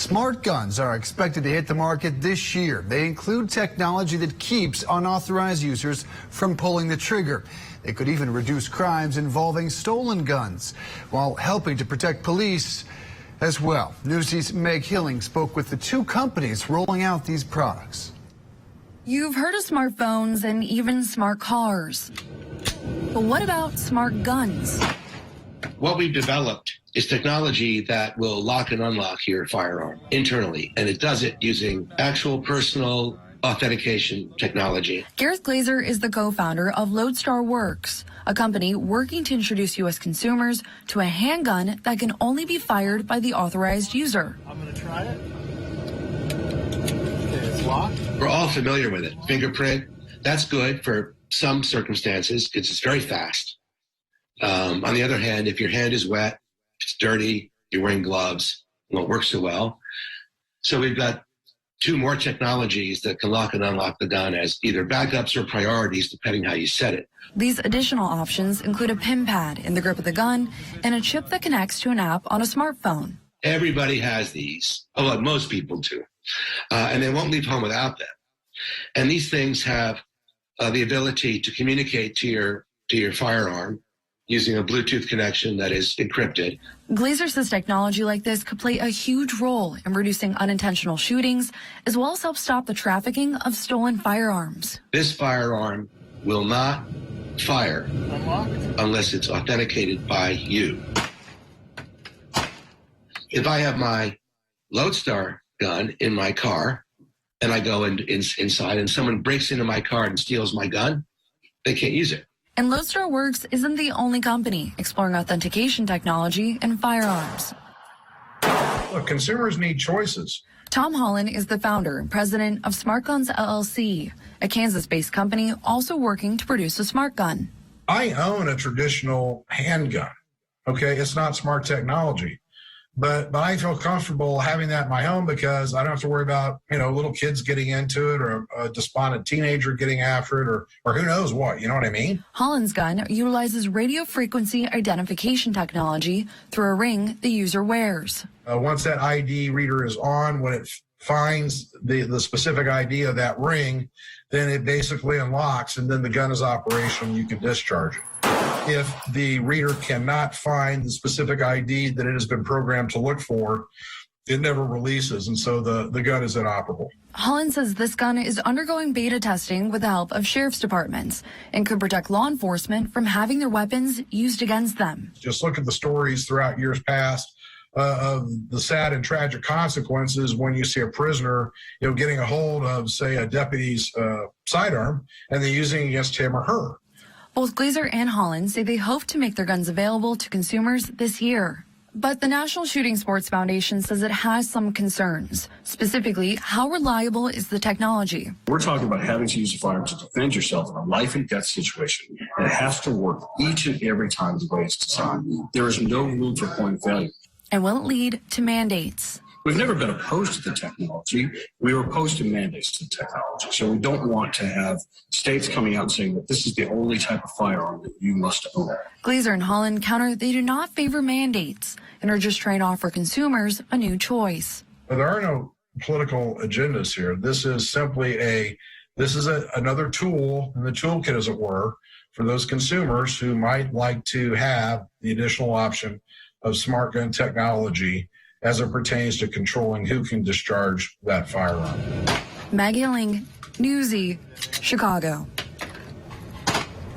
Smart guns are expected to hit the market this year. They include technology that keeps unauthorized users from pulling the trigger. They could even reduce crimes involving stolen guns while helping to protect police as well. Newsy's Meg Hilling spoke with the two companies rolling out these products. You've heard of smartphones and even smart cars. But what about smart guns? What we've developed is technology that will lock and unlock your firearm internally, and it does it using actual personal authentication technology. Gareth Glaser is the co-founder of LodeStar Works, a company working to introduce U.S. consumers to a handgun that can only be fired by the authorized user. I'm going to try it. Okay, it's locked. We're all familiar with it. Fingerprint, that's good for some circumstances because it's very fast. On the other hand, if your hand is wet, it's dirty, you're wearing gloves, it won't work so well. So we've got two more technologies that can lock and unlock the gun as either backups or priorities, depending how you set it. These additional options include a pin pad in the grip of the gun and a chip that connects to an app on a smartphone. Everybody has these, well, most people do, and they won't leave home without them. And these things have the ability to communicate to your firearm using a Bluetooth connection that is encrypted. Glaser says technology like this could play a huge role in reducing unintentional shootings, as well as help stop the trafficking of stolen firearms. This firearm will not fire unless it's authenticated by you. If I have my LodeStar gun in my car and I go inside and someone breaks into my car and steals my gun, they can't use it. And LodeStar Works isn't the only company exploring authentication technology in firearms. Look, consumers need choices. Tom Holland is the founder and president of Smart Guns LLC, a Kansas-based company also working to produce a smart gun. I own a traditional handgun. Okay, it's not smart technology. But I feel comfortable having that in my home because I don't have to worry about, little kids getting into it or a despondent teenager getting after it or who knows what, you know what I mean? Holland's gun utilizes radio frequency identification technology through a ring the user wears. Once that ID reader is on, when it finds the specific ID of that ring, then it basically unlocks and then the gun is operational, you can discharge it. If the reader cannot find the specific ID that it has been programmed to look for, it never releases, and so the gun is inoperable. Holland says this gun is undergoing beta testing with the help of sheriff's departments and could protect law enforcement from having their weapons used against them. Just look at the stories throughout years past of the sad and tragic consequences when you see a prisoner, getting a hold of, say, a deputy's sidearm, and they're using it against him or her. Both Glaser and Holland say they hope to make their guns available to consumers this year. But the National Shooting Sports Foundation says it has some concerns. Specifically, how reliable is the technology? We're talking about having to use a firearm to defend yourself in a life and death situation. And it has to work each and every time the way it's designed. There is no room for point of failure. And will it lead to mandates? We've never been opposed to the technology. We were opposed to mandates to the technology. So we don't want to have states coming out and saying that this is the only type of firearm that you must own. Glaser and Holland counter they do not favor mandates and are just trying to offer consumers a new choice. There are no political agendas here. This is simply another tool in the toolkit, as it were, for those consumers who might like to have the additional option of smart gun technology as it pertains to controlling who can discharge that firearm. Maggie Hilling, Newsy, Chicago.